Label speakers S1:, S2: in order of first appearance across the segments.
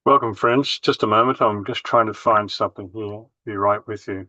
S1: Welcome, friends. Just a moment. I'm just trying to find something here. Be right with you.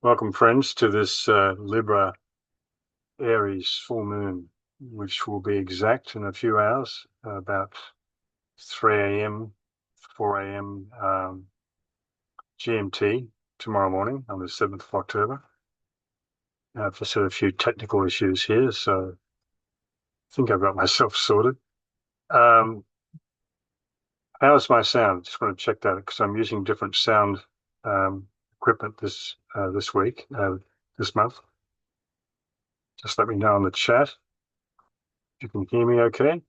S1: Welcome, friends, to this Libra Aries full moon, which will be exact in a few hours, about 3 a.m., 4 a.m. GMT tomorrow morning on the 7th of October. I've just had a few technical issues here, so I think I've got myself sorted. How's my sound? Just want to check that because I'm using different sound equipment this week, this month. Just let me know in the chat if you can hear me okay.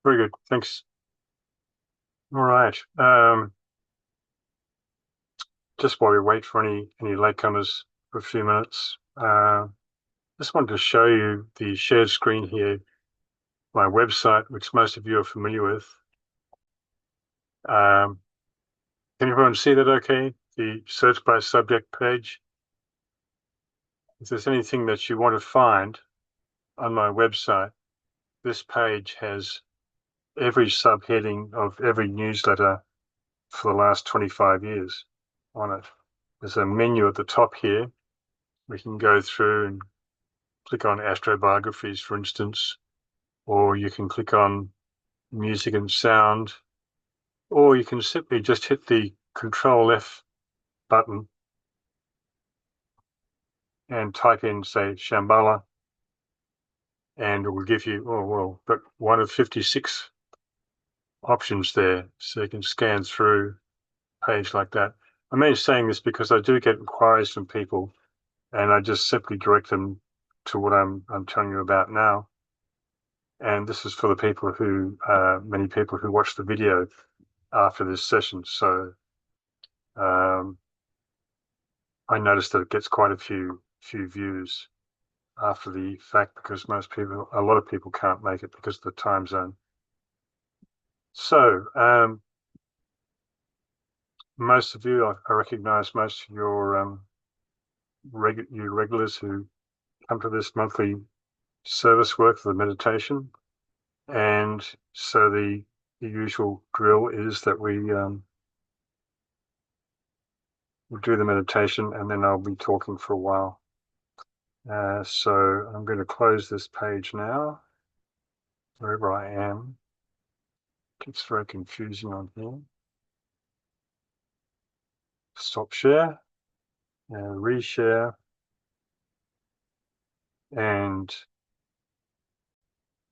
S1: Very good. Thanks. All right. Just while we wait for any latecomers for a few minutes, just wanted to show you the shared screen here, my website, which most of you are familiar with. Can everyone see that okay? The search by subject page. If there's anything that you want to find on my website, this page has every subheading of every newsletter for the last 25 years on it. There's a menu at the top here. We can go through and click on astrobiographies, for instance, or you can click on music and sound, or you can simply just hit the Control F button and type in, say, Shambhala, and it will give you, but one of 56 options there, so you can scan through a page like that. I'm only saying this because I do get inquiries from people, and I just simply direct them to what I'm telling you about now. And this is for the people who, many people who watch the video after this session. So I noticed that it gets quite a few views after the fact because a lot of people can't make it because of the time zone. So most of you, I recognize most of your you regulars who come to this monthly service work for the meditation. And so the usual drill is that we'll do the meditation and then I'll be talking for a while. So I'm going to close this page now, wherever I am. It's very confusing on here. Stop share, reshare, and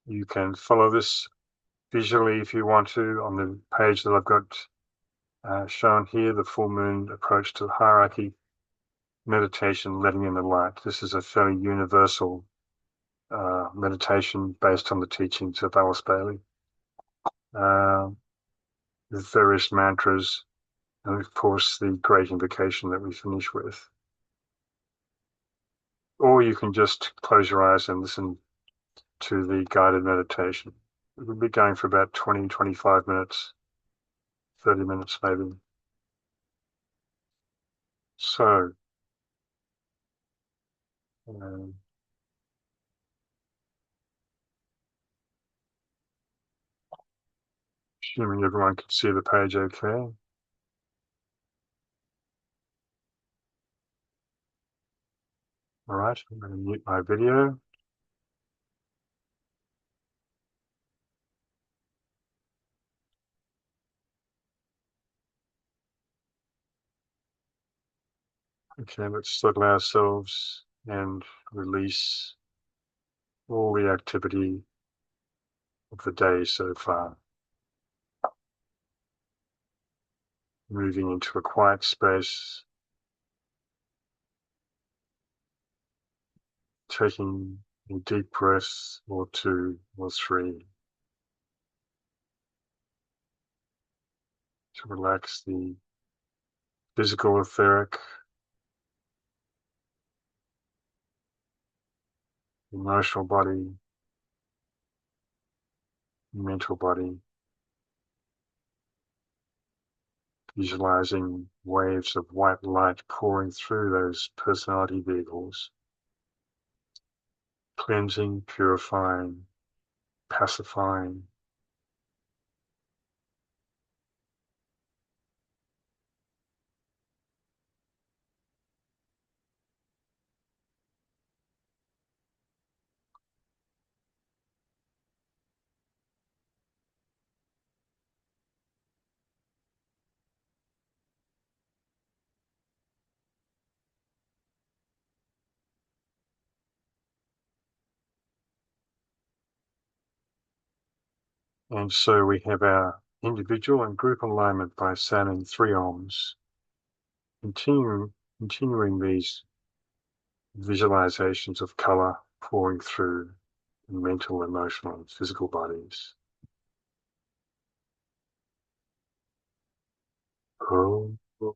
S1: you can follow this visually if you want to on the page that I've got shown here, the full moon approach to the hierarchy, meditation, letting in the light. This is a fairly universal meditation based on the teachings of Alice Bailey, with various mantras, and of course the great invocation that we finish with. Or you can just close your eyes and listen to the guided meditation. It will be going for about 20, 25 minutes, 30 minutes maybe. So, assuming everyone can see the page okay. All right, I'm going to mute my video. Okay, let's settle ourselves and release all the activity of the day so far. Moving into a quiet space, taking a deep breath or 2 or 3 to relax the physical etheric, emotional body, mental body, visualizing waves of white light pouring through those personality vehicles, cleansing, purifying, pacifying, and so we have our individual and group alignment by sounding 3 ohms, continuing these visualizations of color pouring through mental, emotional, and physical bodies. Om. Om.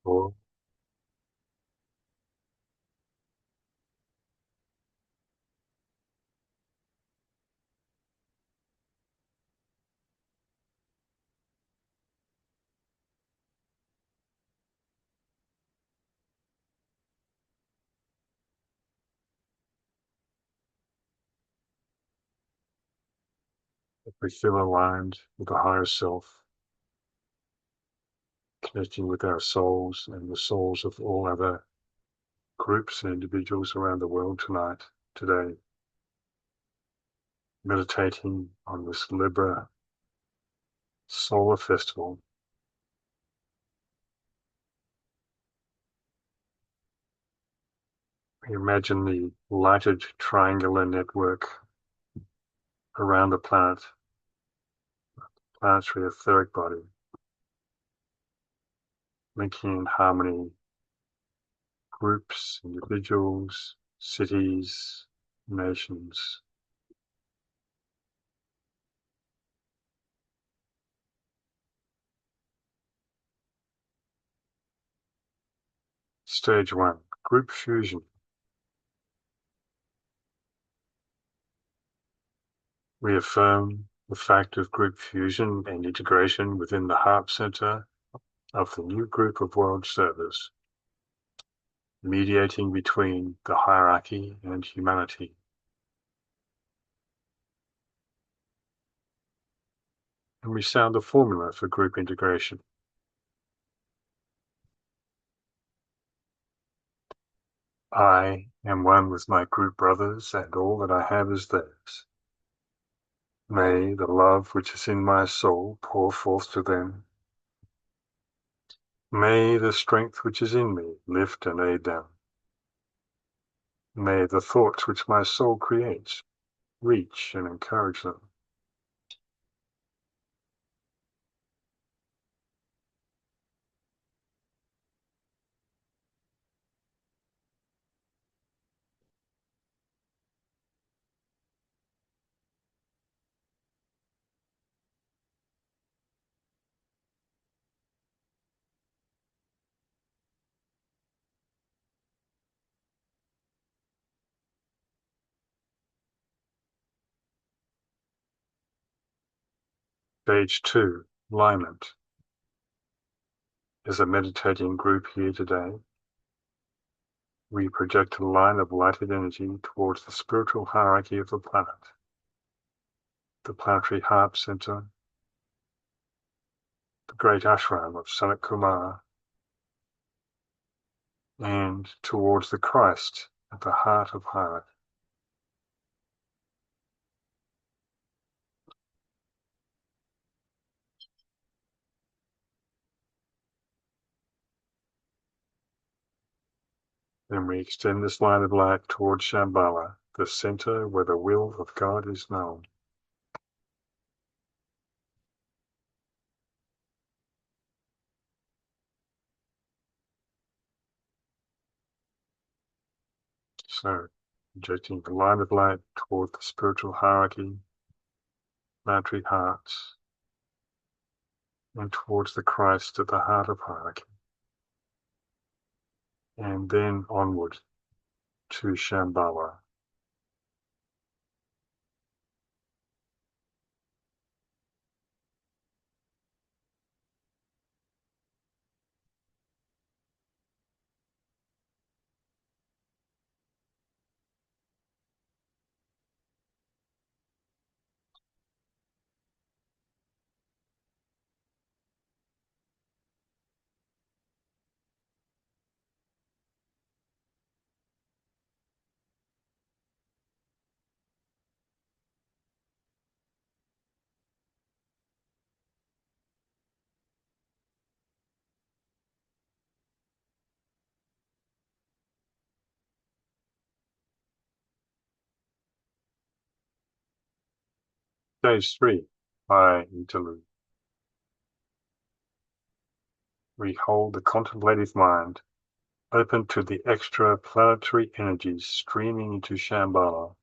S1: Om. We feel aligned with the higher self, connecting with our souls and the souls of all other groups and individuals around the world today, meditating on this Libra solar festival. We imagine the lighted triangular network around the planetary etheric body, linking in harmony groups, individuals, cities, nations. Stage 1, group fusion. We affirm the fact of group fusion and integration within the heart center of the new group of world servers, mediating between the hierarchy and humanity. And we sound the formula for group integration. I am one with my group brothers, and all that I have is theirs. May the love which is in my soul pour forth to them. May the strength which is in me lift and aid them. May the thoughts which my soul creates reach and encourage them. Stage 2, alignment. as a meditating group here today, we project a line of lighted energy towards the spiritual hierarchy of the planet, the planetary heart center, the great ashram of Sanat Kumara, and towards the Christ at the heart of hierarchy. Then we extend this line of light towards Shambhala, the center where the will of God is known. So, projecting the line of light toward the spiritual hierarchy, planetary hearts, and towards the Christ at the heart of hierarchy. And then onward to Shambhala. Stage 3, high interlude. We hold the contemplative mind open to the extra-planetary energies streaming into Shambhala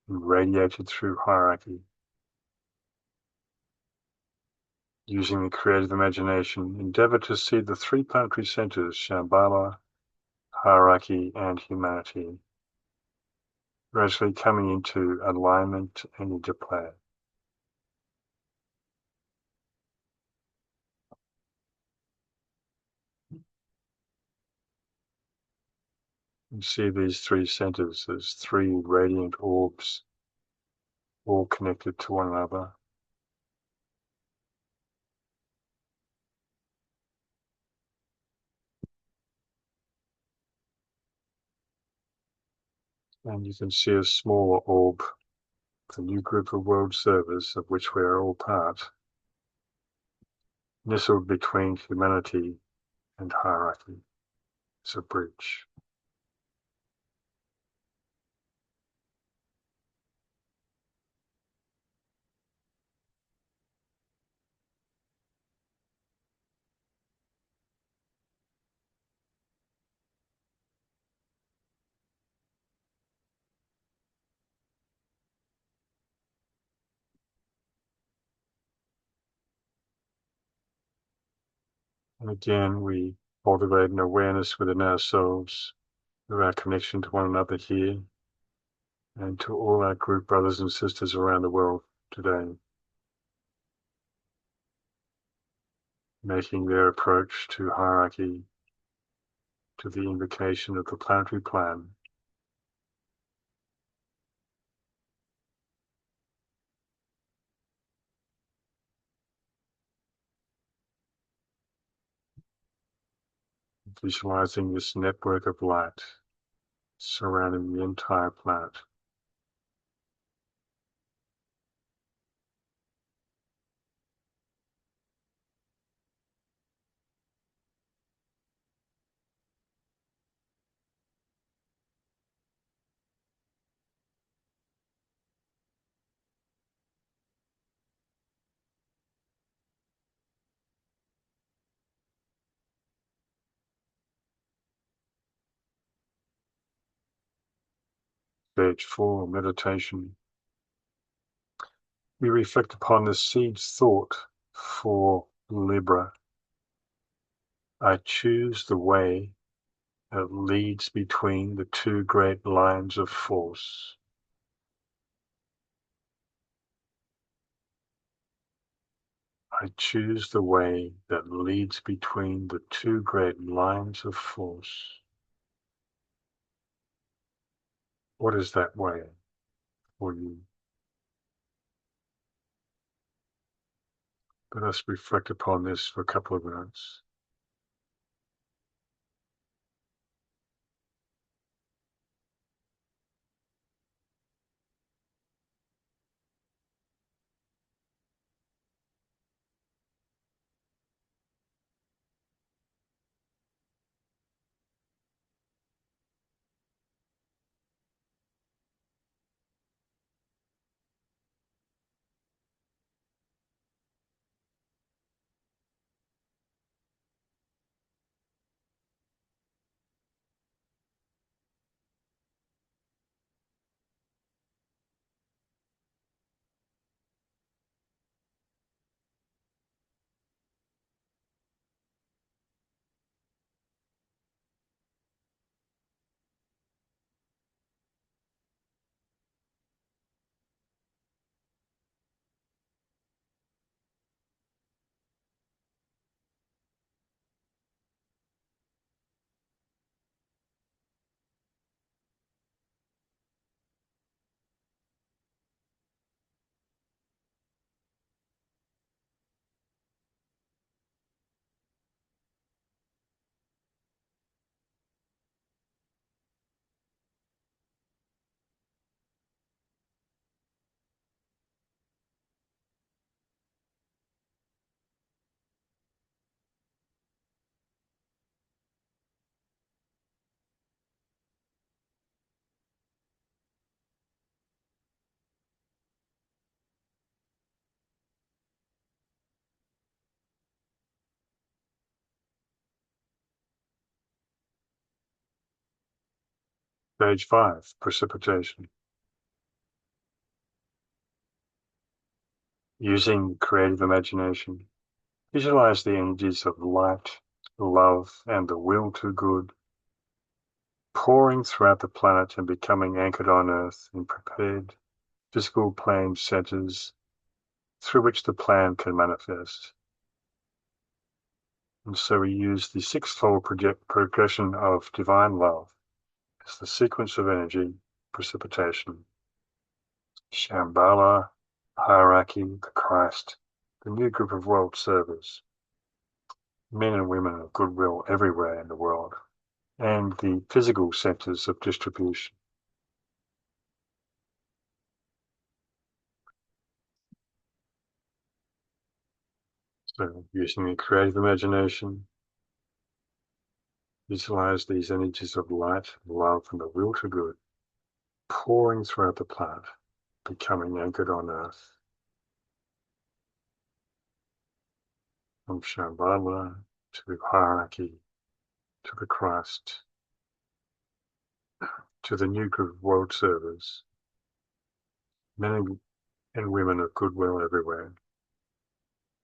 S1: and radiated through hierarchy. Using the creative imagination, endeavor to see the three planetary centers, Shambhala, hierarchy, and humanity, gradually coming into alignment and interplay. You see these three centers as three radiant orbs, all connected to one another. And you can see a smaller orb, the new group of world servers of which we are all part, nestled between humanity and hierarchy. It's a bridge. And again, we cultivate an awareness within ourselves of our connection to one another here and to all our group brothers and sisters around the world today, making their approach to hierarchy, to the invocation of the planetary plan, visualizing this network of light surrounding the entire planet. Stage 4, meditation. We reflect upon the seed's thought for Libra. I choose the way that leads between the two great lines of force. I choose the way that leads between the two great lines of force. What is that way for you? Let us reflect upon this for a couple of minutes. Stage 5, precipitation. Using creative imagination, visualize the energies of light, love, and the will to good pouring throughout the planet and becoming anchored on Earth in prepared physical plane centers through which the plan can manifest. And so we use the sixfold progression of divine love as the sequence of energy, precipitation, Shambhala, hierarchy, the Christ, the new group of world servers, men and women of goodwill everywhere in the world, and the physical centers of distribution. So using the creative imagination, visualize these energies of light, love, and the will to good pouring throughout the planet, becoming anchored on Earth. From Shambhala to the hierarchy, to the Christ, to the new group of world servers, men and women of goodwill everywhere,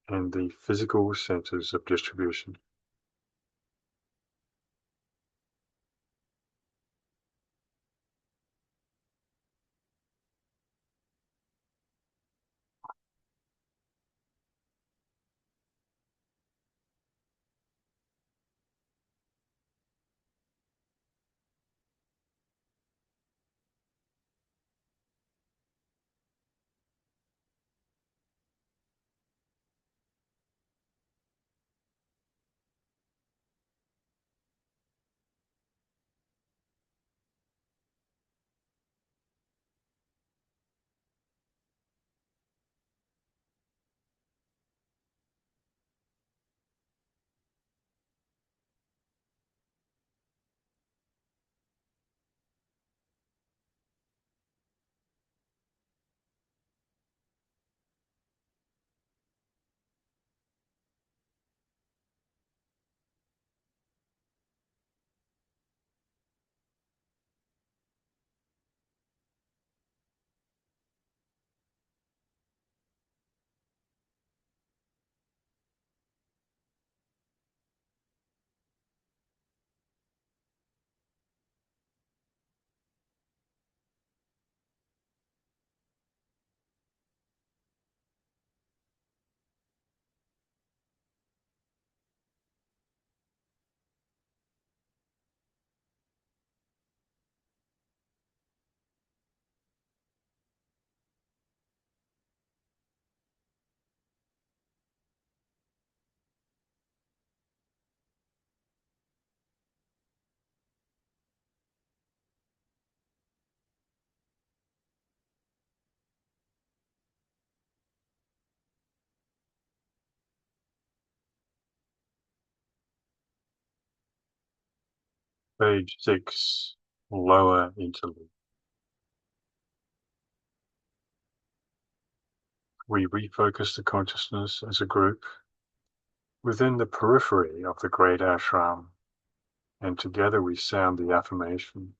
S1: and the physical centers of distribution. Page 6, lower interlude. We refocus the consciousness as a group within the periphery of the great ashram, and together we sound the affirmation.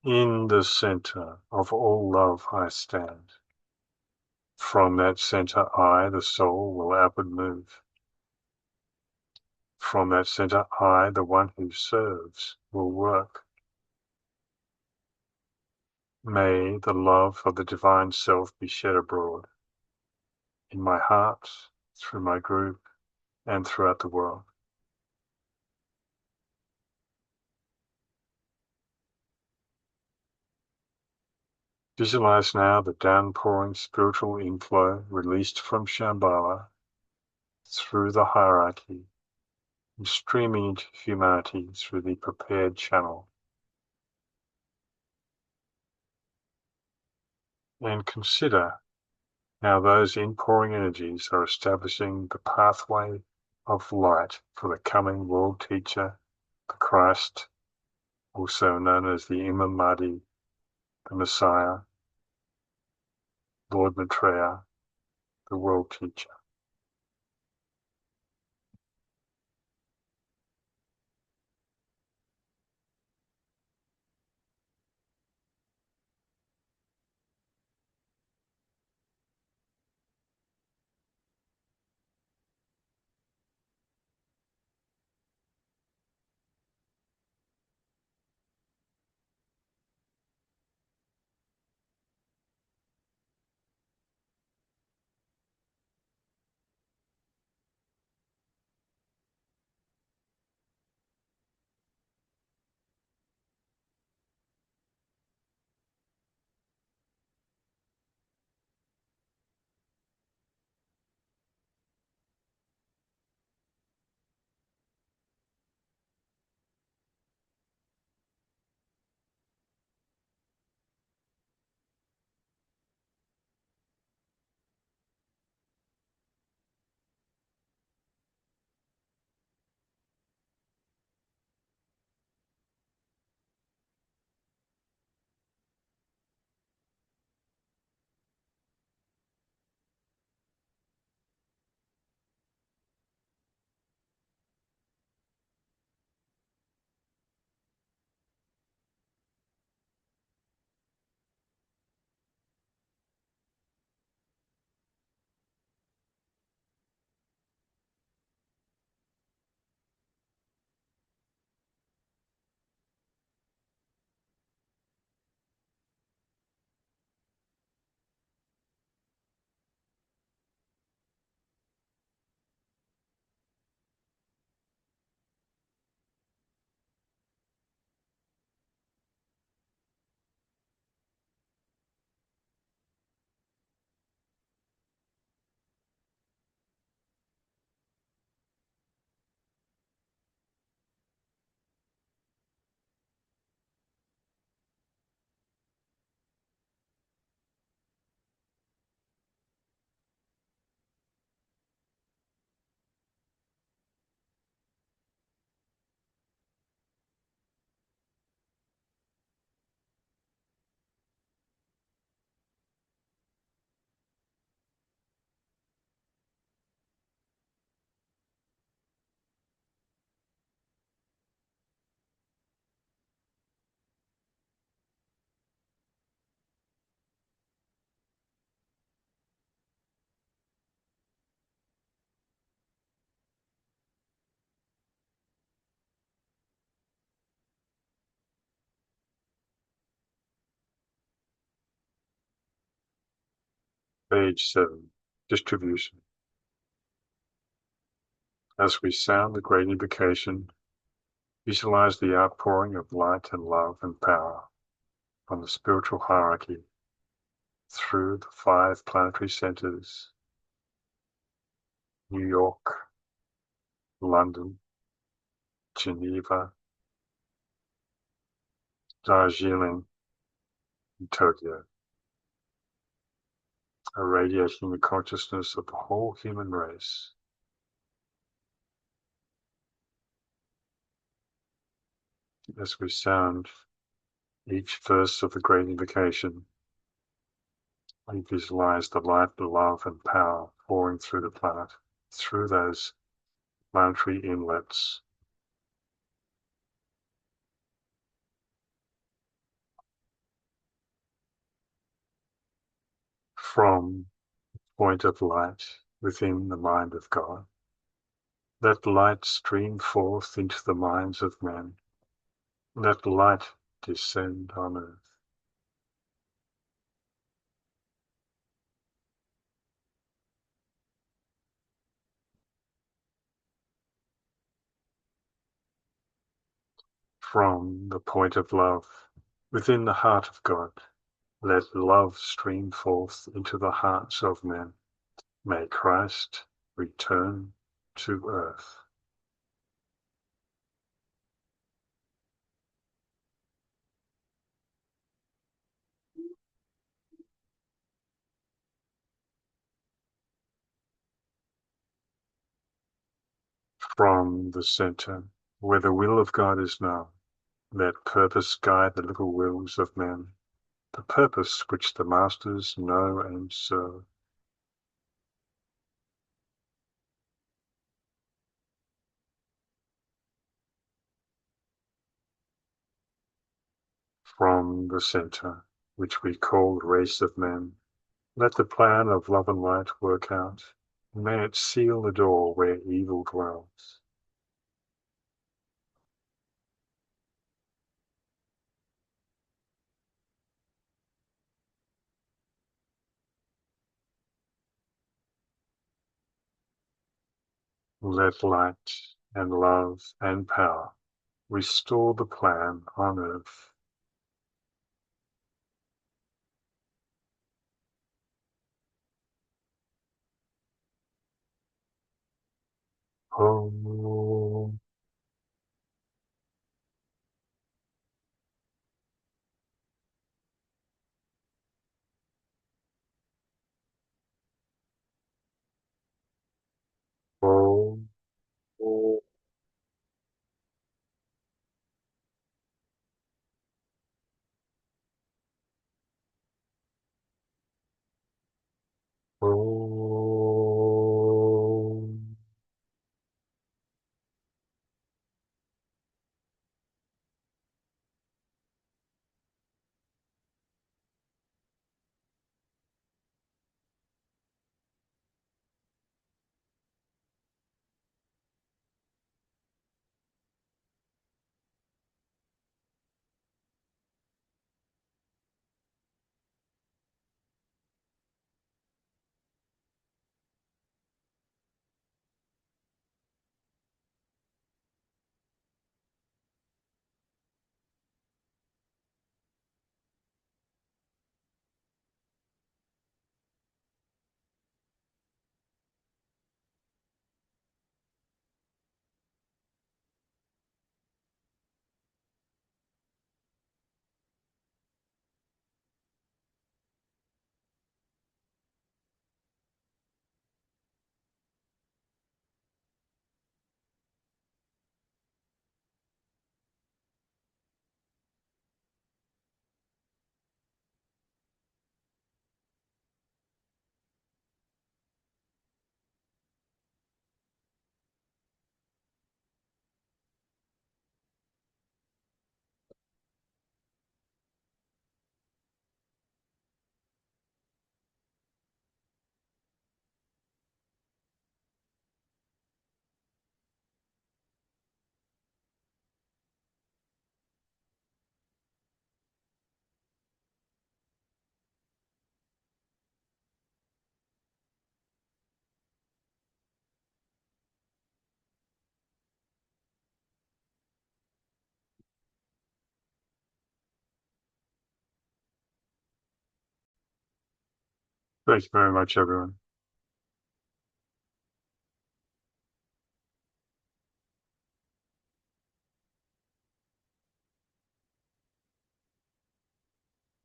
S1: In the center of all love I stand. From that center I, the soul, will outward move. From that center I, the one who serves, will work. May the love of the divine self be shed abroad, in my heart, through my group, and throughout the world. Visualize now the downpouring spiritual inflow released from Shambhala through the hierarchy and streaming into humanity through the prepared channel. And consider how those inpouring energies are establishing the pathway of light for the coming world teacher, the Christ, also known as the Imam Mahdi, the Messiah, Lord Maitreya, the world teacher. Page 7, distribution. As we sound the great invocation, visualize the outpouring of light and love and power from the spiritual hierarchy through the 5 planetary centers: New York, London, Geneva, Darjeeling, and Tokyo, irradiating the consciousness of the whole human race. as we sound each verse of the Great Invocation. We visualize the light, love, and power pouring through the planet, through those planetary inlets. From the point of light within the mind of God, let light stream forth into the minds of men. Let light descend on earth. From the point of love within the heart of God, let love stream forth into the hearts of men. May Christ return to earth. From the center, where the will of God is known, let purpose guide the little wills of men, the purpose which the masters know and serve. From the center, which we call the race of men, let the plan of love and light work out, and may it seal the door where evil dwells. Let light and love and power restore the plan on earth. Om. Om. Om. Thank you very much, everyone.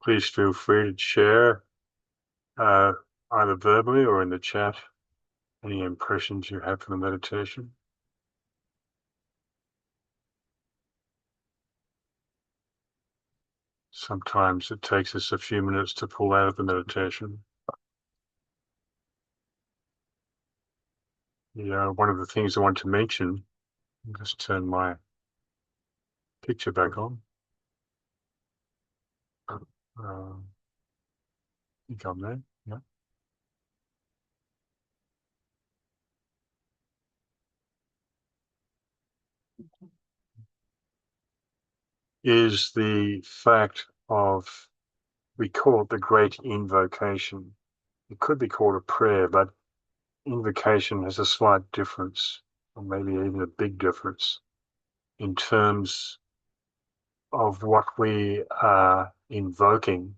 S1: Please feel free to share, uh, either verbally or in the chat, any impressions you have from the meditation. Sometimes it takes us a few minutes to pull out of the meditation. One of the things I want to mention, I'll just turn my picture back on. I think I'm there. Yeah. Is the fact of, we call it the great invocation. It could be called a prayer, but invocation has a slight difference, or maybe even a big difference, in terms of what we are invoking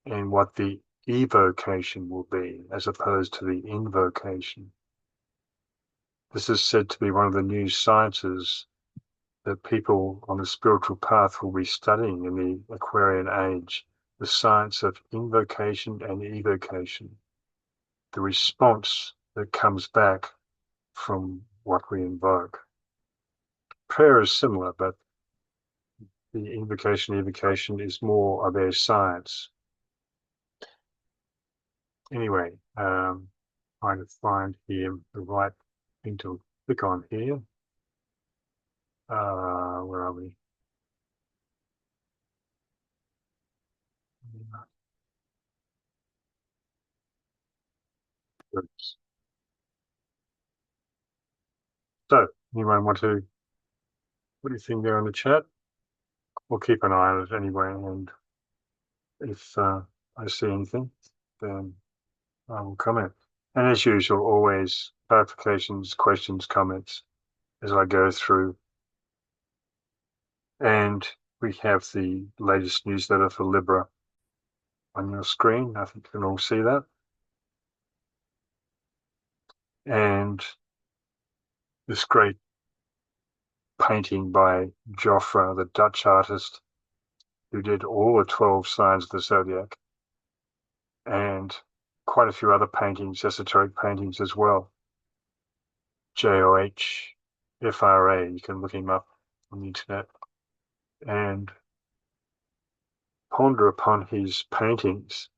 S1: and what the evocation will be, as opposed to the invocation. This is said to be one of the new sciences that people on the spiritual path will be studying in the Aquarian age, the science of invocation and evocation, the response that comes back from what we invoke. Prayer is similar, but the invocation evocation is more of a science. Anyway, trying to find here the right thing to click on here. Where are we? So, anyone want to, what do you think there in the chat? We'll keep an eye on it anyway, and if I see anything, then I will comment. And as usual, always clarifications, questions, comments as I go through. And we have the latest newsletter for Libra on your screen. I think you can all see that. And this great painting by Joffre, the Dutch artist, who did all the 12 signs of the zodiac, and quite a few other paintings, esoteric paintings as well. Johfra, you can look him up on the internet and ponder upon his paintings,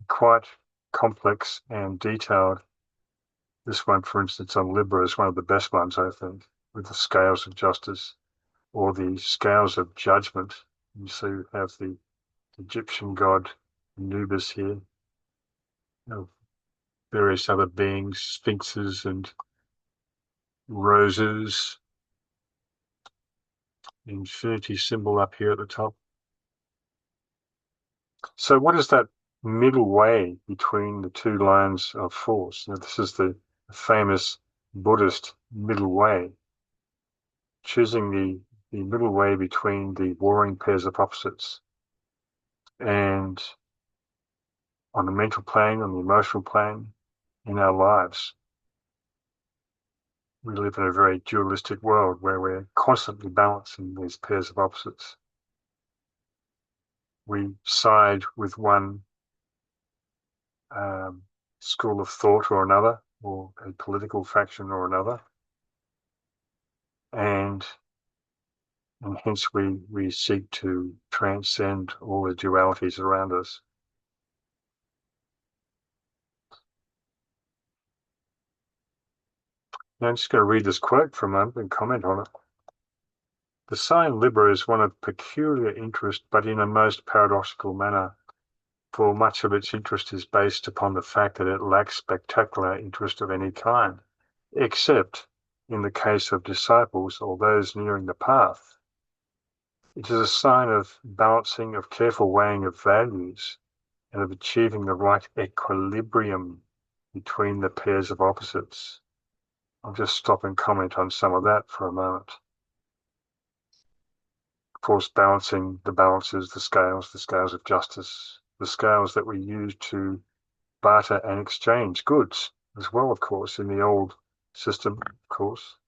S1: quite complex and detailed. This one, for instance, on Libra is one of the best ones, I think, with the scales of justice or the scales of judgment. You see, we have the Egyptian god Anubis here, various other beings, sphinxes and roses, infinity symbol up here at the top. So what is that middle way between the two lines of force? Now, this is the famous Buddhist middle way, choosing the middle way between the warring pairs of opposites. And on the mental plane, on the emotional plane, in our lives, we live in a very dualistic world where we're constantly balancing these pairs of opposites. We side with one school of thought or another, or a political faction or another, and hence we seek to transcend all the dualities around us. Now I'm just going to read this quote for a moment and comment on it. The sign Libra is one of peculiar interest, but in a most paradoxical manner, for much of its interest is based upon the fact that it lacks spectacular interest of any kind, except in the case of disciples or those nearing the path. It is a sign of balancing, of careful weighing of values, and of achieving the right equilibrium between the pairs of opposites. I'll just stop and comment on some of that for a moment. Of course, balancing the balances, the scales of justice, the scales that we use to barter and exchange goods as well, of course, in the old system, of course.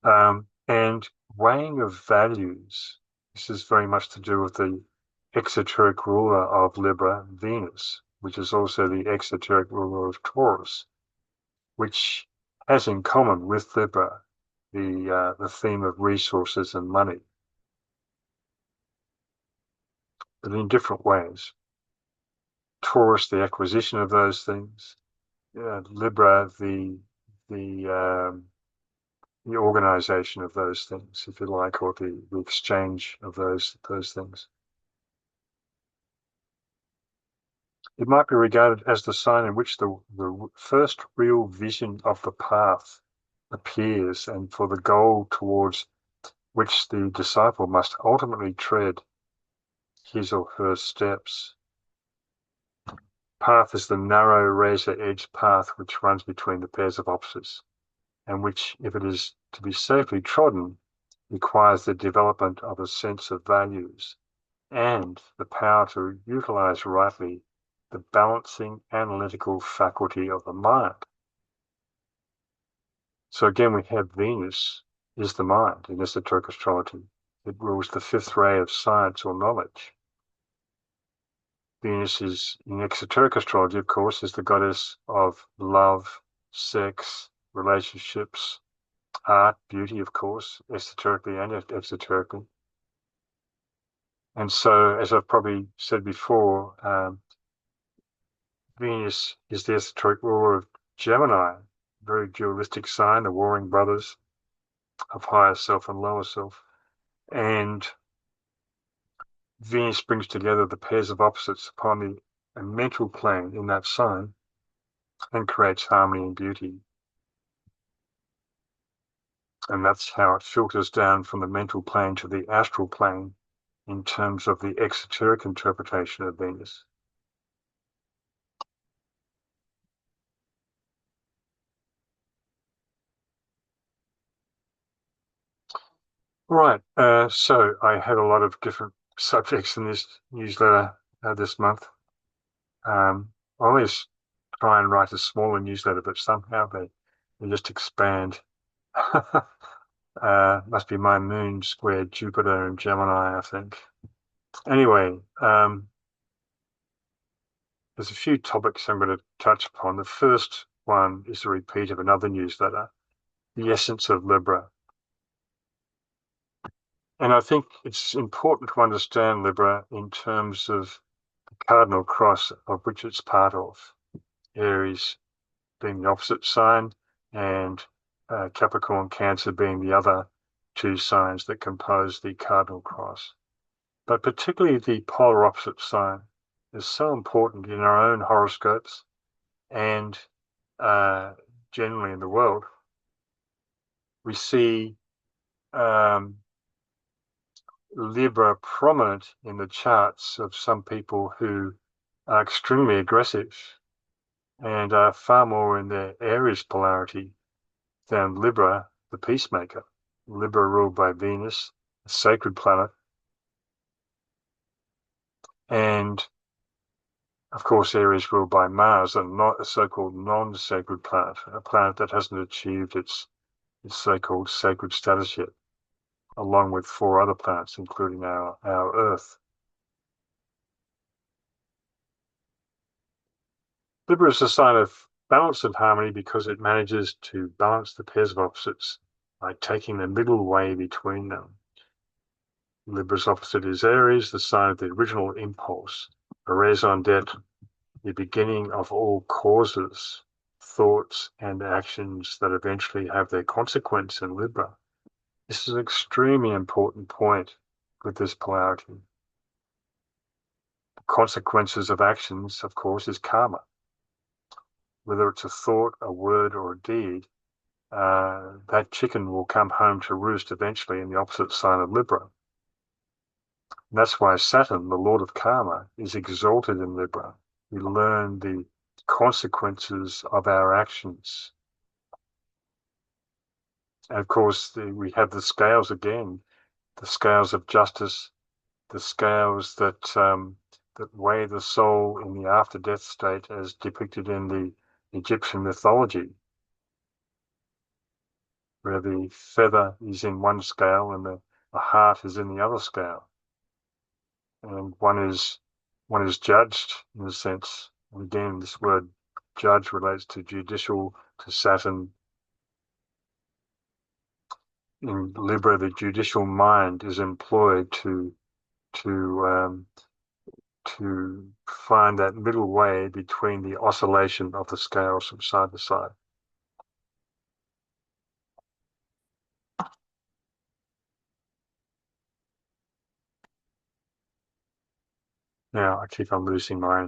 S1: And weighing of values. This is very much to do with the exoteric ruler of Libra, Venus, which is also the exoteric ruler of Taurus, which has in common with Libra the theme of resources and money. but in different ways. Taurus, the acquisition of those things. Libra, the organization of those things, if you like, or the exchange of those things. It might be regarded as the sign in which the first real vision of the path appears, and for the goal towards which the disciple must ultimately tread his or her steps. Path is the narrow razor-edged path which runs between the pairs of opposites, and which, if it is to be safely trodden, requires the development of a sense of values and the power to utilize rightly the balancing analytical faculty of the mind. So again, we have Venus is the mind in esoteric astrology. It rules the fifth ray of science or knowledge. Venus is, in exoteric astrology, of course, is the goddess of love, sex, relationships, art, beauty, of course, esoterically and exoterically. And so, as I've probably said before, Venus is the esoteric ruler of Gemini, very dualistic sign, the warring brothers of higher self and lower self. And Venus brings together the pairs of opposites upon the mental plane in that sign and creates harmony and beauty. And that's how it filters down from the mental plane to the astral plane in terms of the exoteric interpretation of Venus. Right. So I had a lot of different subjects in this newsletter this month. I always try and write a smaller newsletter, but somehow they just expand. Must be my moon squared Jupiter and Gemini, I think. Anyway, there's a few topics I'm going to touch upon. The first one is a repeat of another newsletter, the essence of Libra. And I think it's important to understand Libra in terms of the cardinal cross of which it's part of. Aries being the opposite sign, and Capricorn, Cancer being the other two signs that compose the cardinal cross. But particularly the polar opposite sign is so important in our own horoscopes and generally in the world. We see Libra prominent in the charts of some people who are extremely aggressive and are far more in their Aries polarity than Libra, the peacemaker. Libra ruled by Venus, a sacred planet, and of course Aries ruled by Mars, and not a so-called non-sacred planet, a planet that hasn't achieved its so-called sacred status yet, along with 4 other planets, including our Earth. Libra is a sign of balance and harmony because it manages to balance the pairs of opposites by taking the middle way between them. Libra's opposite is Aries, the sign of the original impulse, a raison d'etre, the beginning of all causes, thoughts, and actions that eventually have their consequence in Libra. This is an extremely important point with this polarity. The consequences of actions, of course, is karma. Whether it's a thought, a word, or a deed, that chicken will come home to roost eventually in the opposite sign of Libra. And that's why Saturn, the Lord of Karma, is exalted in Libra. We learn the consequences of our actions. And of course, we have the scales again, the scales of justice, the scales that that weigh the soul in the after-death state as depicted in the Egyptian mythology, where the feather is in one scale and the heart is in the other scale. And one is judged in a sense. And again, this word judge relates to judicial, to Saturn. In Libra, the judicial mind is employed to to find that middle way between the oscillation of the scales from side to side. Now I keep on losing my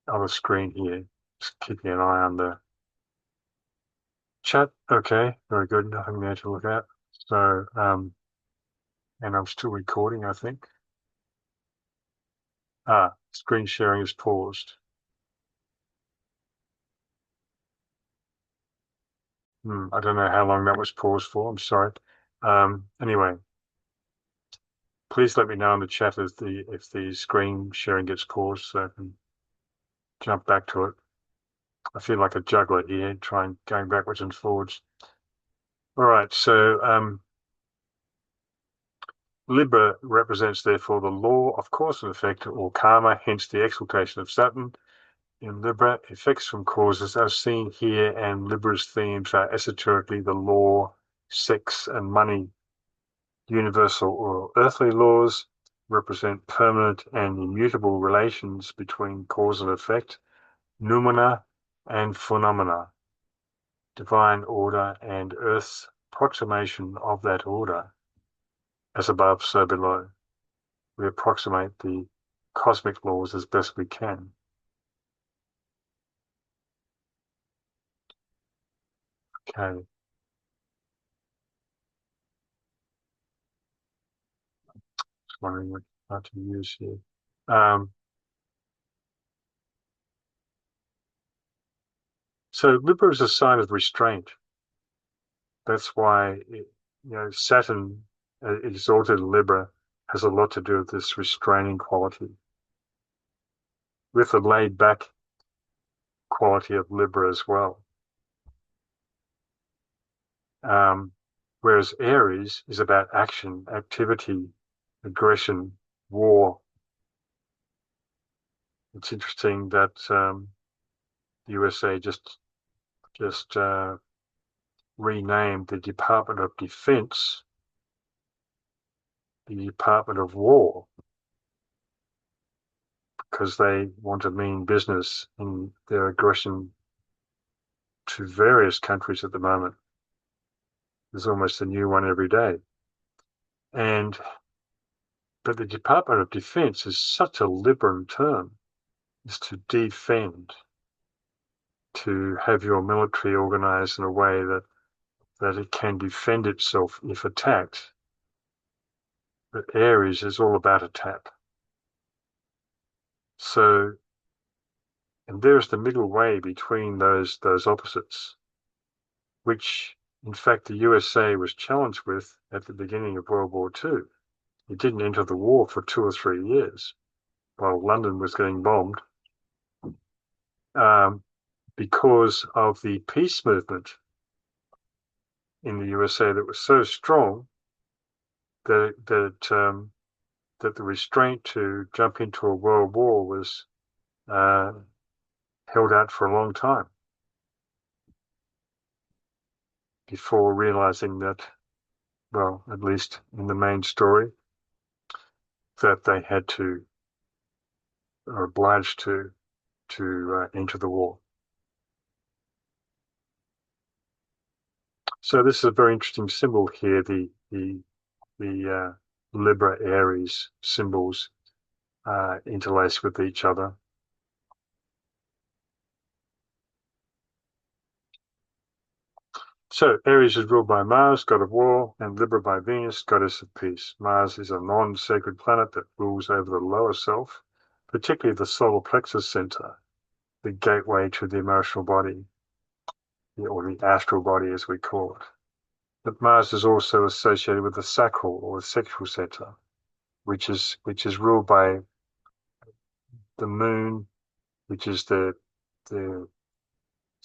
S1: other screen here, just keeping an eye on the chat. Okay, very good. Nothing there to look at. So, and I'm still recording, I think. Screen sharing is paused. I don't know how long that was paused for. I'm sorry. Anyway, please let me know in the chat if the screen sharing gets paused so I can jump back to it. I feel like a juggler here, going backwards and forwards. All right, so Libra represents, therefore, the law of cause and effect, or karma, hence the exaltation of Saturn. In Libra, effects from causes are seen here, and Libra's themes are esoterically the law, sex, and money. Universal or earthly laws represent permanent and immutable relations between cause and effect, noumena and phenomena, divine order and Earth's approximation of that order. As above, so below. We approximate the cosmic laws as best we can. Okay. Just wondering what to use here. So Libra is a sign of restraint. That's why Saturn, exalted Libra, has a lot to do with this restraining quality, with the laid-back quality of Libra as well. Whereas Aries is about action, activity, aggression, war. It's interesting that the USA just renamed the Department of Defense the Department of War, because they want to mean business in their aggression to various countries at the moment. There's almost a new one every day. But the Department of Defense is such a Libran term, is to defend, to have your military organized in a way that it can defend itself if attacked. But Aries is all about attack. So, and there's the middle way between those opposites, which in fact the USA was challenged with at the beginning of World War II. It didn't enter the war for 2 or 3 years while London was getting bombed, because of the peace movement in the USA that was so strong that the restraint to jump into a world war was held out for a long time before realizing that, well, at least in the main story, that they had to, or obliged to enter the war. So this is a very interesting symbol here, the Libra Aries symbols interlace with each other. So Aries is ruled by Mars, god of war, and Libra by Venus, goddess of peace. Mars is a non-sacred planet that rules over the lower self, particularly the solar plexus center, the gateway to the emotional body, or the astral body as we call it. But Mars is also associated with the sacral, or the sexual center, which is ruled by the moon, which is the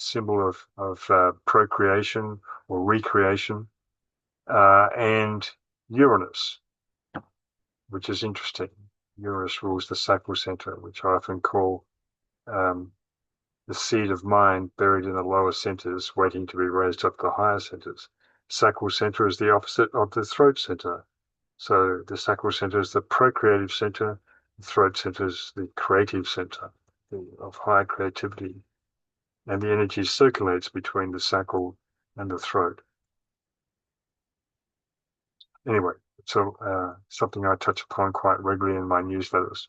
S1: symbol of procreation or recreation, and Uranus, which is interesting. Uranus rules the sacral center, which I often call the seed of mind buried in the lower centers, waiting to be raised up to the higher centers. Sacral center is the opposite of the throat center. So the sacral center is the procreative center. The throat center is the creative center of high creativity, and the energy circulates between the sacral and the throat. Anyway, so something I touch upon quite regularly in my newsletters.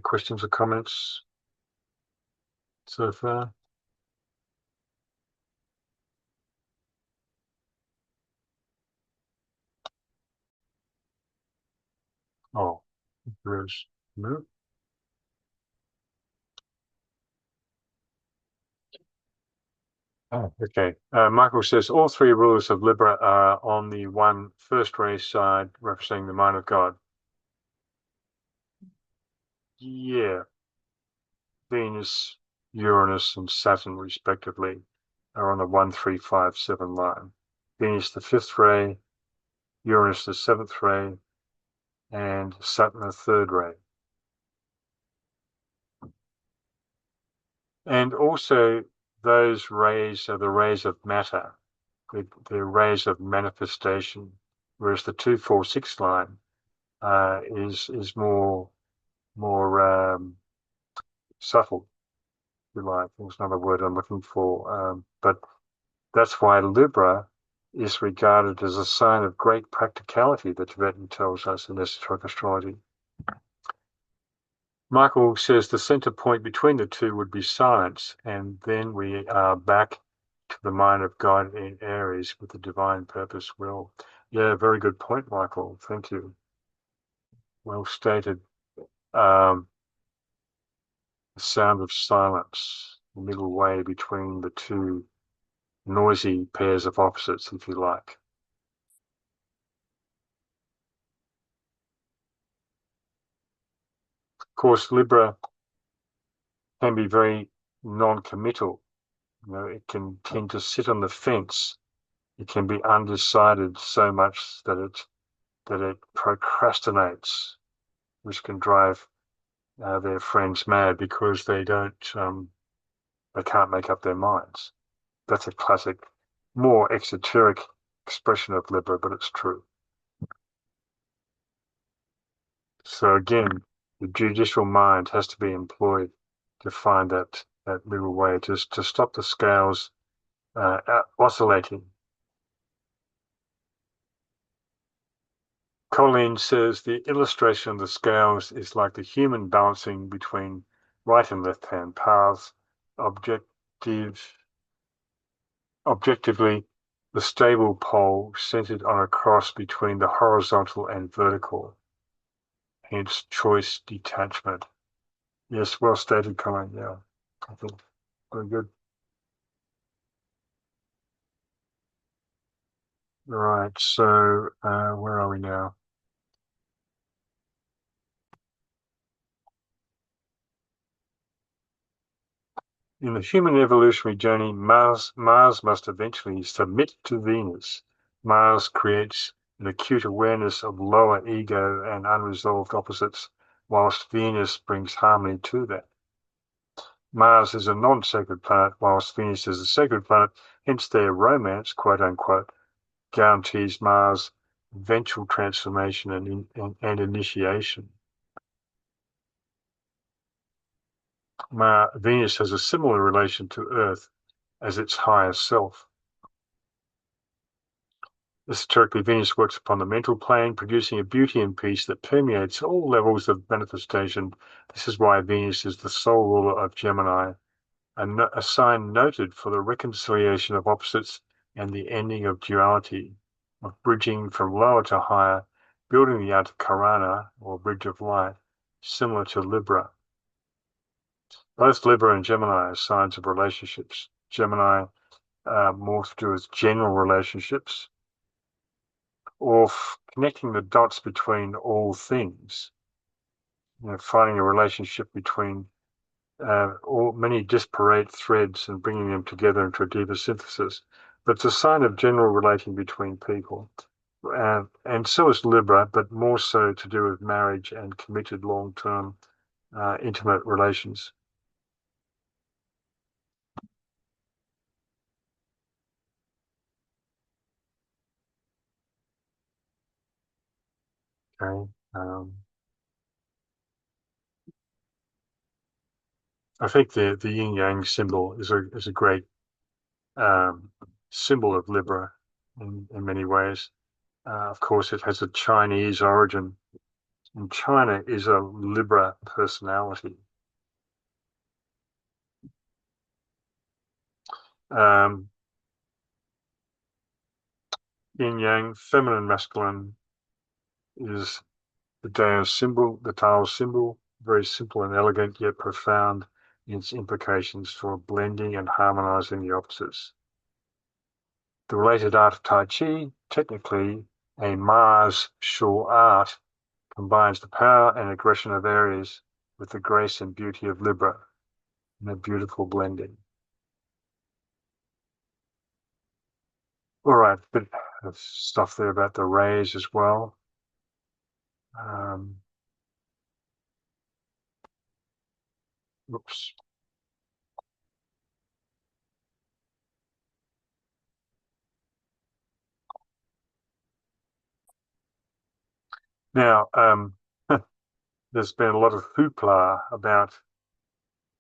S1: Questions or comments so far? Oh, there's no. Oh, okay. Michael says all three rulers of Libra are on the one first ray side, representing the mind of God. Yeah, Venus, Uranus, and Saturn, respectively, are on the 1357 line. Venus, the fifth ray, Uranus, the seventh ray, and Saturn, the third ray. And also, those rays are the rays of matter. They're rays of manifestation, whereas the 246 line is more subtle, if you like. There's another word I'm looking for, but that's why Libra is regarded as a sign of great practicality, the Tibetan tells us in esoteric astrology. Michael says the center point between the two would be silence, and then we are back to the mind of God in Aries with the divine purpose will. Yeah, very good point, Michael. Thank you. Well stated. The sound of silence, the middle way between the two noisy pairs of opposites, if you like. Of course, Libra can be very non-committal. It can tend to sit on the fence. It can be undecided so much that it procrastinates, which can drive their friends mad because they can't make up their minds. That's a classic, more exoteric expression of Libra, but it's true. So again, the judicial mind has to be employed to find that middle way to stop the scales oscillating. Colleen says the illustration of the scales is like the human balancing between right and left hand paths. Objectively, the stable pole centered on a cross between the horizontal and vertical, hence choice detachment. Yes, well stated, Colleen. Yeah, I think very good. Right, so where are we now? In the human evolutionary journey, Mars must eventually submit to Venus. Mars creates an acute awareness of lower ego and unresolved opposites, whilst Venus brings harmony to that. Mars is a non-sacred planet, whilst Venus is a sacred planet, hence their romance, quote unquote, guarantees Mars' eventual transformation and initiation. Venus has a similar relation to Earth as its higher self. Esoterically, Venus works upon the mental plane, producing a beauty and peace that permeates all levels of manifestation. This is why Venus is the sole ruler of Gemini, a sign noted for the reconciliation of opposites and the ending of duality, of bridging from lower to higher, building the Karana, or bridge of light, similar to Libra. Both Libra and Gemini are signs of relationships. Gemini more to do with general relationships, or connecting the dots between all things. Finding a relationship between many disparate threads and bringing them together into a deeper synthesis. But it's a sign of general relating between people. And so is Libra, but more so to do with marriage and committed long-term intimate relations. Okay. I think the yin yang symbol is a great um, symbol of Libra in many ways. Of course, it has a Chinese origin, and China is a Libra personality. Um, Yin yang, feminine, masculine is the Tao symbol, very simple and elegant, yet profound in its implications for blending and harmonizing the opposites. The related art of Tai Chi, technically a martial art, combines the power and aggression of Aries with the grace and beauty of Libra in a beautiful blending. All right, a bit of stuff there about the rays as well. Um, oops. Now, there's been a lot of hoopla about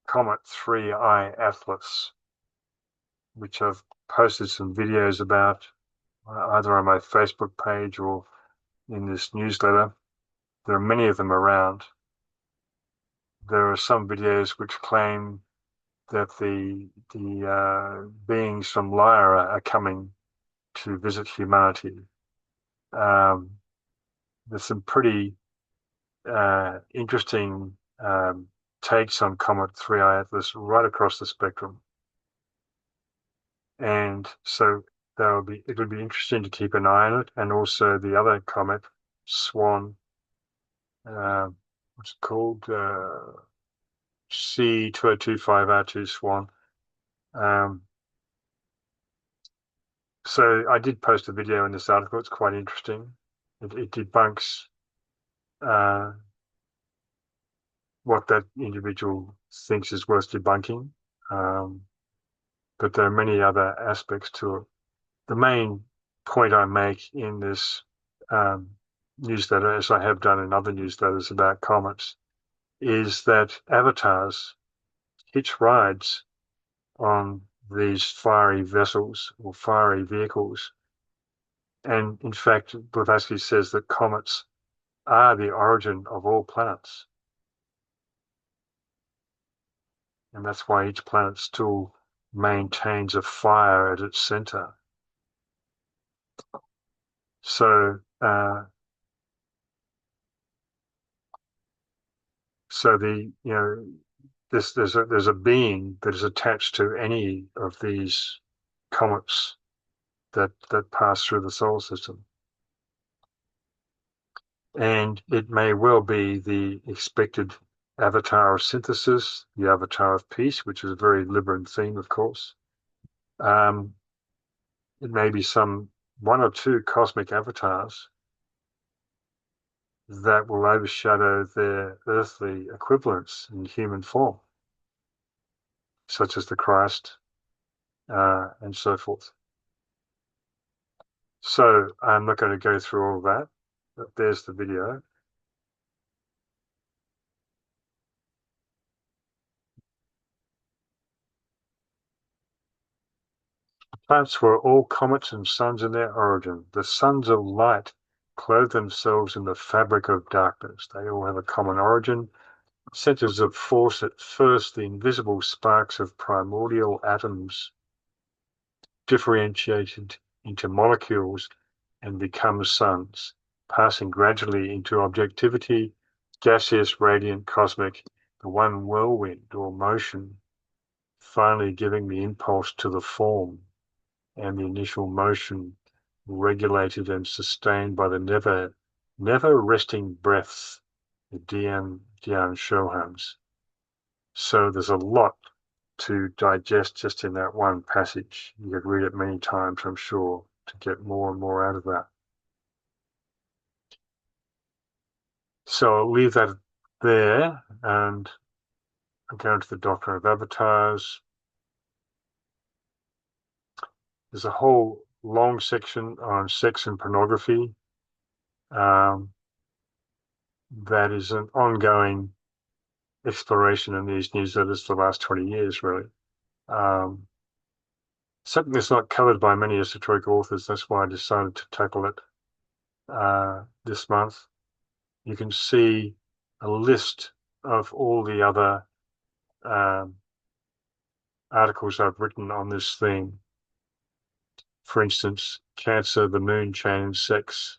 S1: Comet 3I Atlas, which I've posted some videos about either on my Facebook page or in this newsletter. There are many of them around. There are some videos which claim that the beings from Lyra are coming to visit humanity. There's some pretty interesting takes on Comet 3I Atlas right across the spectrum. And so it would be interesting to keep an eye on it. And also the other comet, Swan, uh, what's it called? C2025R2 Swan. Um, so I did post a video in this article. It's quite interesting. It debunks uh, what that individual thinks is worth debunking. Um, but there are many other aspects to it. The main point I make in this um, newsletter, as I have done in other newsletters about comets, is that avatars hitch rides on these fiery vessels or fiery vehicles. And in fact, Blavatsky says that comets are the origin of all planets. And that's why each planet still maintains a fire at its center. So, so there's a being that is attached to any of these comets that pass through the solar system, and it may well be the expected avatar of synthesis, the avatar of peace, which is a very Libran theme, of course. It may be some one or two cosmic avatars that will overshadow their earthly equivalents in human form, such as the Christ, and so forth. So I'm not going to go through all of that, but there's the video. Planets were all comets and suns in their origin. The sons of light clothe themselves in the fabric of darkness. They all have a common origin. Centers of force at first, the invisible sparks of primordial atoms differentiated into molecules and become suns, passing gradually into objectivity, gaseous, radiant, cosmic, the one whirlwind or motion, finally giving the impulse to the form, and the initial motion regulated and sustained by the never resting breaths, the Dian Shohans. So there's a lot to digest just in that one passage. You could read it many times, I'm sure, to get more and more out of that. So I'll leave that there and I'll go into the Doctrine of Avatars. There's a whole long section on sex and pornography. Um, that is an ongoing exploration in these newsletters for the last 20 years, really. Something that's not covered by many esoteric authors. That's why I decided to tackle it this month. You can see a list of all the other articles I've written on this theme. For instance, Cancer, the Moon Change, Sex,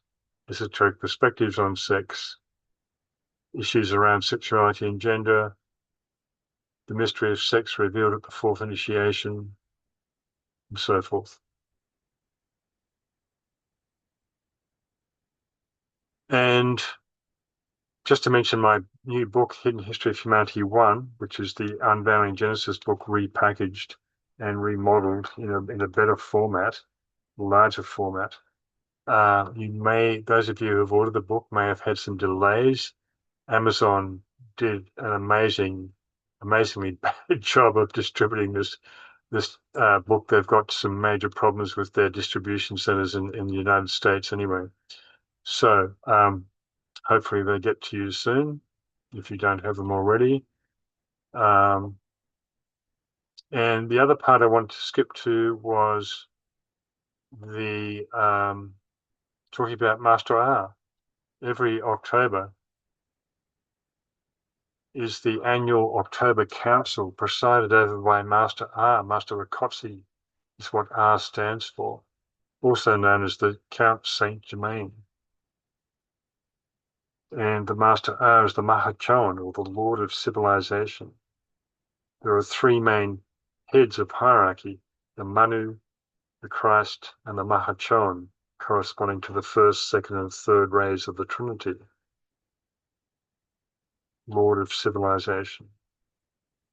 S1: Esoteric Perspectives on Sex, Issues around Sexuality and Gender, The Mystery of Sex Revealed at the Fourth Initiation, and so forth. And just to mention my new book, Hidden History of Humanity 1, which is the Unveiling Genesis book repackaged and remodeled in a better format, larger format. Those of you who have ordered the book may have had some delays. Amazon did an amazingly bad job of distributing this book. They've got some major problems with their distribution centers in the United States anyway. So hopefully they get to you soon if you don't have them already. And the other part I wanted to skip to was the talking about Master R. Every October is the annual October Council presided over by Master R. Master Rakotsi is what R stands for, also known as the Count Saint Germain. And the Master R is the Mahachohan, or the Lord of Civilization. There are three main heads of hierarchy, the Manu, the Christ, and the Mahachohan, corresponding to the first, second, and third rays of the Trinity. Lord of Civilization.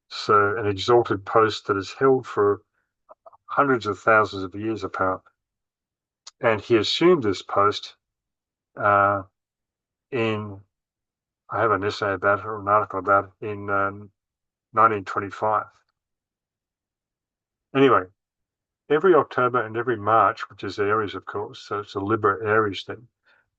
S1: So an exalted post that is held for hundreds of thousands of years apart. And he assumed this post I have an essay about it, or an article about it, in 1925. Anyway, every October and every March, which is Aries, of course, so it's a Libra Aries thing,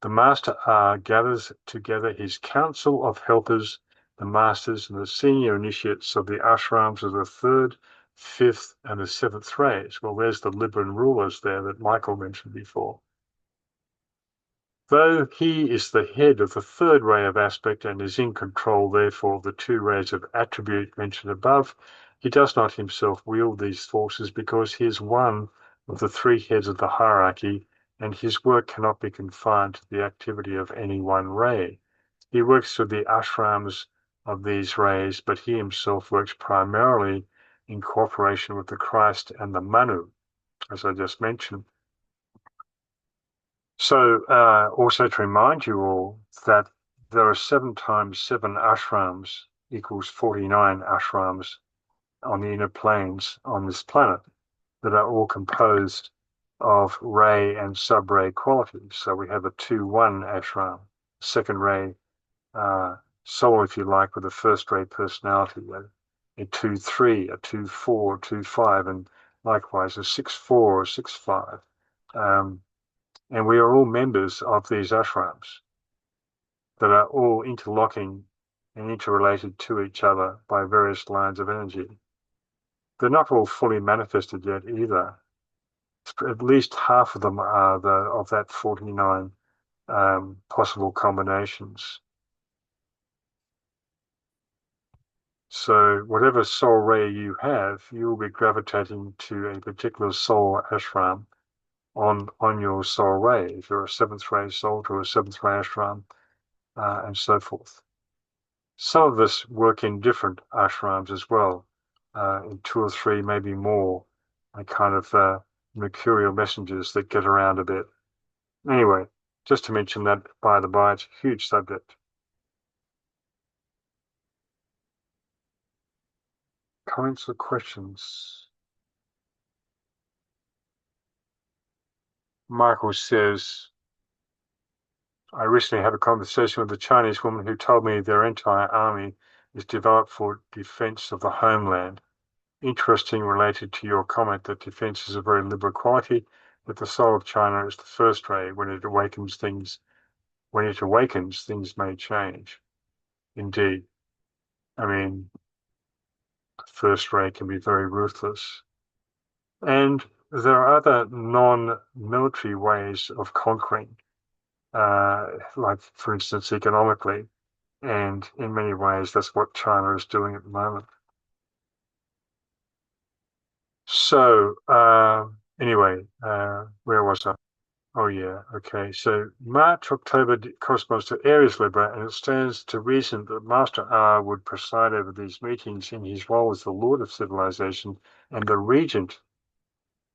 S1: the Master R gathers together his council of helpers, the masters and the senior initiates of the ashrams of the third, fifth, and the seventh rays. Well, there's the Libran rulers there that Michael mentioned before. Though he is the head of the third ray of aspect and is in control, therefore, of the two rays of attribute mentioned above, he does not himself wield these forces because he is one of the three heads of the hierarchy, and his work cannot be confined to the activity of any one ray. He works through the ashrams of these rays, but he himself works primarily in cooperation with the Christ and the Manu, as I just mentioned. So also to remind you all that there are 7 times 7 ashrams equals 49 ashrams on the inner planes on this planet that are all composed of ray and sub-ray qualities. So we have a 2-1 ashram, second ray soul, if you like, with a first ray personality, a 2-3, a 2-4, 2-5, and likewise a 6-4, a 6-5. And we are all members of these ashrams that are all interlocking and interrelated to each other by various lines of energy. They're not all fully manifested yet either. At least half of them are of that 49 possible combinations. So whatever soul ray you have, you will be gravitating to a particular soul ashram on your soul ray. If you're a 7th ray soul to a 7th ray ashram, and so forth. Some of us work in different ashrams as well, in 2 or 3, maybe more, kind of mercurial messengers that get around a bit. Anyway, just to mention that, by the by, it's a huge subject. Comments or questions? Michael says, I recently had a conversation with a Chinese woman who told me their entire army is developed for defense of the homeland. Interesting, related to your comment that defense is a very liberal quality, that the soul of China is the first ray when it awakens things when it awakens, things may change. Indeed. I mean, the first ray can be very ruthless. And there are other non-military ways of conquering, like, for instance, economically. And in many ways, that's what China is doing at the moment. So, anyway, where was I? Oh, yeah. Okay. So March, October corresponds to Aries Libra, and it stands to reason that Master R would preside over these meetings in his role as the Lord of Civilization and the Regent,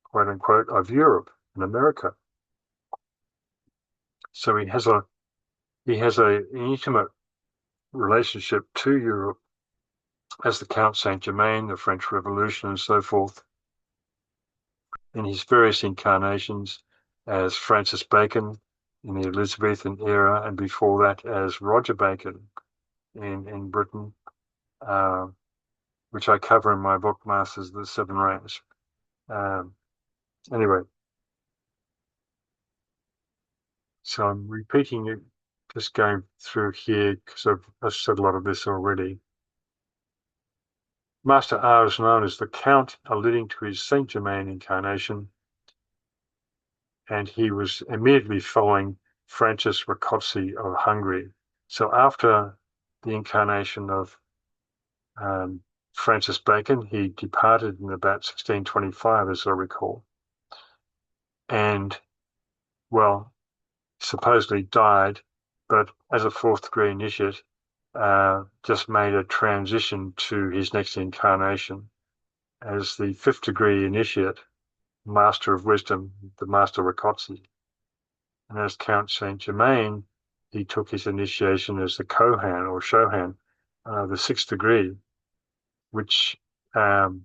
S1: quote unquote, of Europe and America. So he has an intimate relationship to Europe as the Count Saint-Germain, the French Revolution, and so forth, in his various incarnations as Francis Bacon in the Elizabethan era, and before that as Roger Bacon in Britain, which I cover in my book, Masters of the Seven Rays. Anyway, so I'm repeating it, just going through here because I've said a lot of this already. Master R is known as the Count, alluding to his Saint Germain incarnation, and he was immediately following Francis Rákóczi of Hungary. So after the incarnation of Francis Bacon, he departed in about 1625, as I recall, and, well, supposedly died, but as a fourth degree initiate, just made a transition to his next incarnation as the fifth degree initiate, Master of Wisdom, the Master Rákóczi. And as Count Saint-Germain, he took his initiation as the Kohan or Shohan, the sixth degree, which, of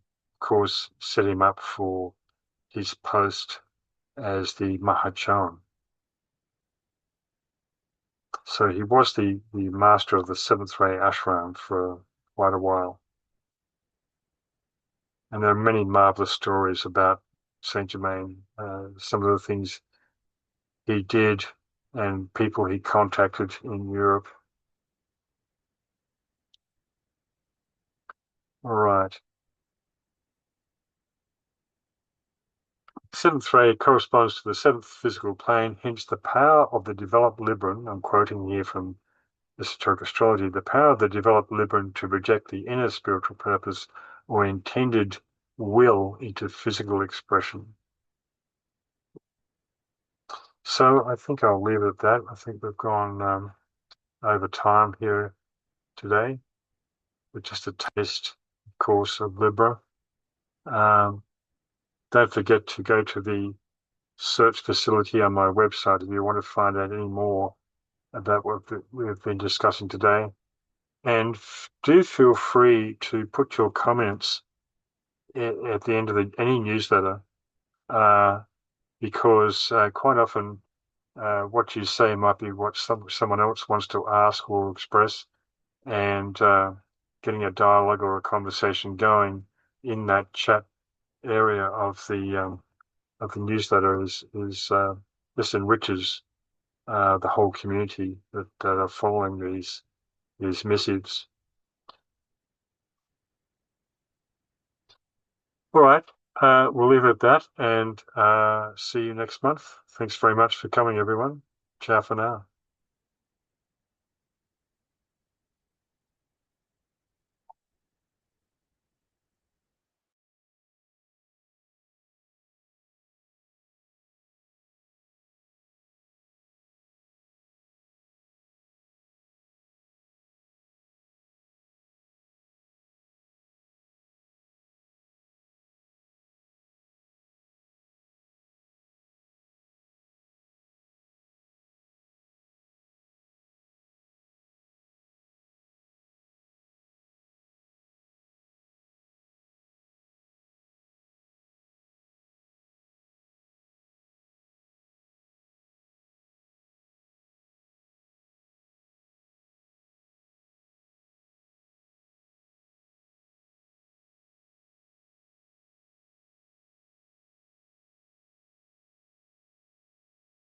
S1: course, set him up for his post as the Mahachohan. So he was the master of the seventh ray ashram for quite a while. And there are many marvelous stories about Saint Germain, some of the things he did and people he contacted in Europe. All right. Seventh ray corresponds to the seventh physical plane, hence the power of the developed Libran. I'm quoting here from esoteric astrology, the power of the developed Libran to project the inner spiritual purpose or intended will into physical expression. So I think I'll leave it at that. I think we've gone over time here today with just a taste, of course, of Libra. Don't forget to go to the search facility on my website if you want to find out any more about what we've been discussing today. And do feel free to put your comments at the end of any newsletter, because quite often what you say might be what someone else wants to ask or express, and getting a dialogue or a conversation going in that chat area of the newsletter is this enriches the whole community that are following these missives. All right, we'll leave it at that, and see you next month. Thanks very much for coming, everyone. Ciao for now.